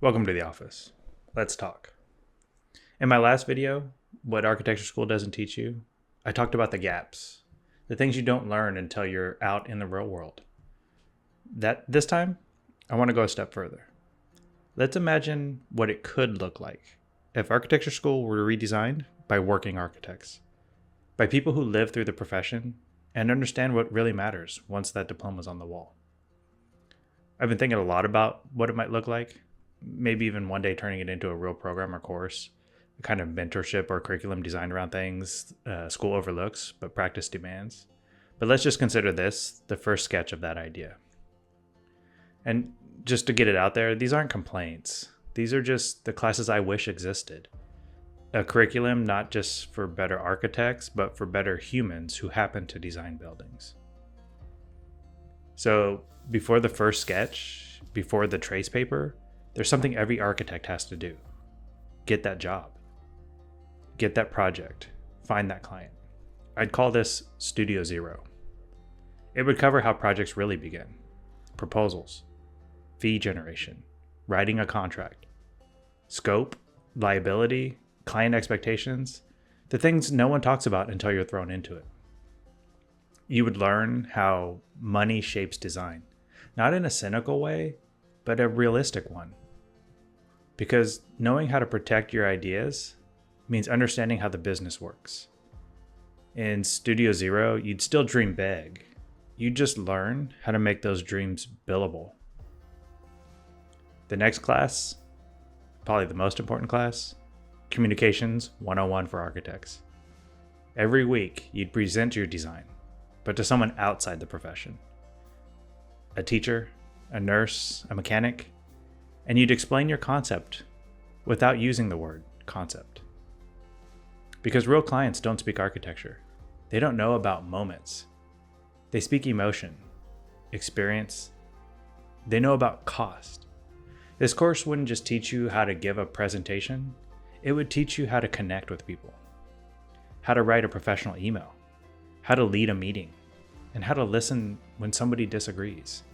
Welcome to the office. Let's talk. In my last video, What Architecture School Doesn't Teach You, I talked about the gaps, the things you don't learn until you're out in the real world. This time, I want to go a step further. Let's imagine what it could look like if architecture school were redesigned by working architects, by people who live through the profession and understand what really matters once that diploma's on the wall. I've been thinking a lot about what it might look like. Maybe even one day turning it into a real program or course, a kind of mentorship or curriculum designed around things school overlooks, but practice demands. But let's just consider this the first sketch of that idea. And just to get it out there, these aren't complaints. These are just the classes I wish existed. A curriculum not just for better architects, but for better humans who happen to design buildings. So before the first sketch, before the trace paper, there's something every architect has to do. Get that job. Get that project. Find that client. I'd call this Studio Zero. It would cover how projects really begin. Proposals, fee generation, writing a contract, scope, liability, client expectations, the things no one talks about until you're thrown into it. You would learn how money shapes design, not in a cynical way, but a realistic one. Because knowing how to protect your ideas means understanding how the business works. In Studio Zero, you'd still dream big. You'd just learn how to make those dreams billable. The next class, probably the most important class, Communications 101 for Architects. Every week, you'd present your design, but to someone outside the profession. A teacher, a nurse, a mechanic, and you'd explain your concept without using the word concept. Because real clients don't speak architecture. They don't know about moments. They speak emotion, experience. They know about cost. This course wouldn't just teach you how to give a presentation. It would teach you how to connect with people, how to write a professional email, how to lead a meeting, and how to listen when somebody disagrees.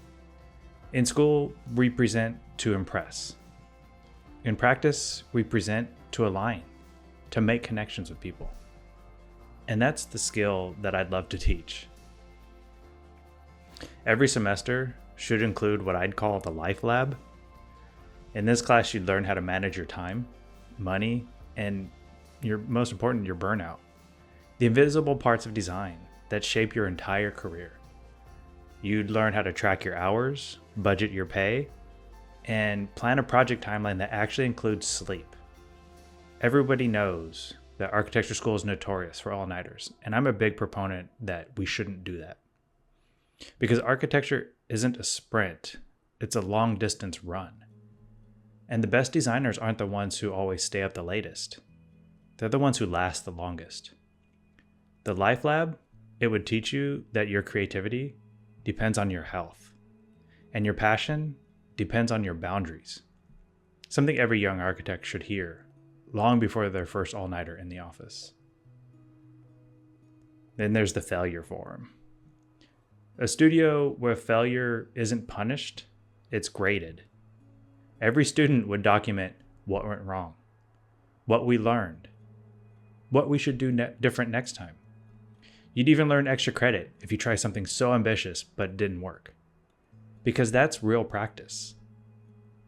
In school, we present to impress. In practice, we present to align, to make connections with people. And that's the skill that I'd love to teach. Every semester should include what I'd call the life lab. In this class, you'd learn how to manage your time, money, and most important, your burnout. The invisible parts of design that shape your entire career. You'd learn how to track your hours, budget your pay, and plan a project timeline that actually includes sleep. Everybody knows that architecture school is notorious for all-nighters, and I'm a big proponent that we shouldn't do that. Because architecture isn't a sprint, it's a long-distance run. And the best designers aren't the ones who always stay up the latest. They're the ones who last the longest. The Life Lab, it would teach you that your creativity depends on your health, and your passion depends on your boundaries. Something every young architect should hear long before their first all-nighter in the office. Then there's the failure forum. A studio where failure isn't punished, it's graded. Every student would document what went wrong, what we learned, what we should do different next time. You'd even learn extra credit if you try something so ambitious but it didn't work. Because that's real practice.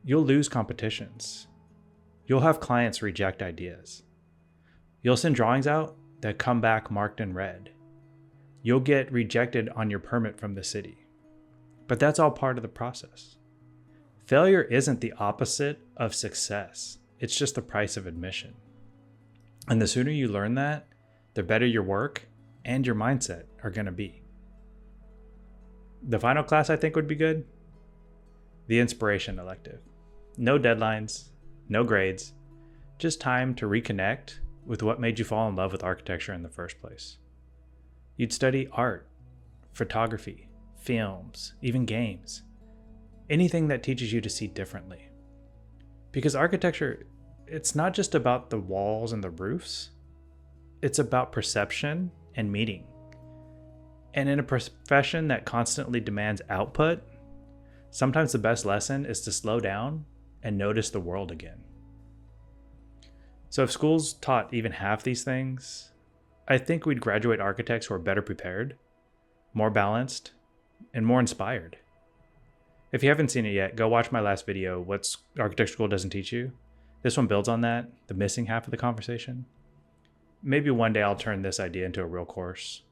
You'll lose competitions. You'll have clients reject ideas. You'll send drawings out that come back marked in red. You'll get rejected on your permit from the city. But that's all part of the process. Failure isn't the opposite of success. It's just the price of admission. And the sooner you learn that, the better your work and your mindset are going to be. The final class I think would be good. The Inspiration Elective. No deadlines, no grades, just time to reconnect with what made you fall in love with architecture in the first place. You'd study art, photography, films, even games. Anything that teaches you to see differently. Because architecture, it's not just about the walls and the roofs. It's about perception and meaning. And in a profession that constantly demands output, sometimes the best lesson is to slow down and notice the world again. So if schools taught even half these things, I think we'd graduate architects who are better prepared, more balanced, and more inspired. If you haven't seen it yet, go watch my last video, What Architecture School Doesn't Teach You. This one builds on that, the missing half of the conversation. Maybe one day I'll turn this idea into a real course,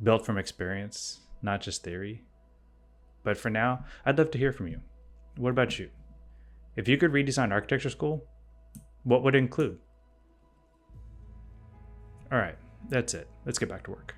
built from experience, not just theory. But for now, I'd love to hear from you. What about you? If you could redesign architecture school, what would it include? All right, that's it. Let's get back to work.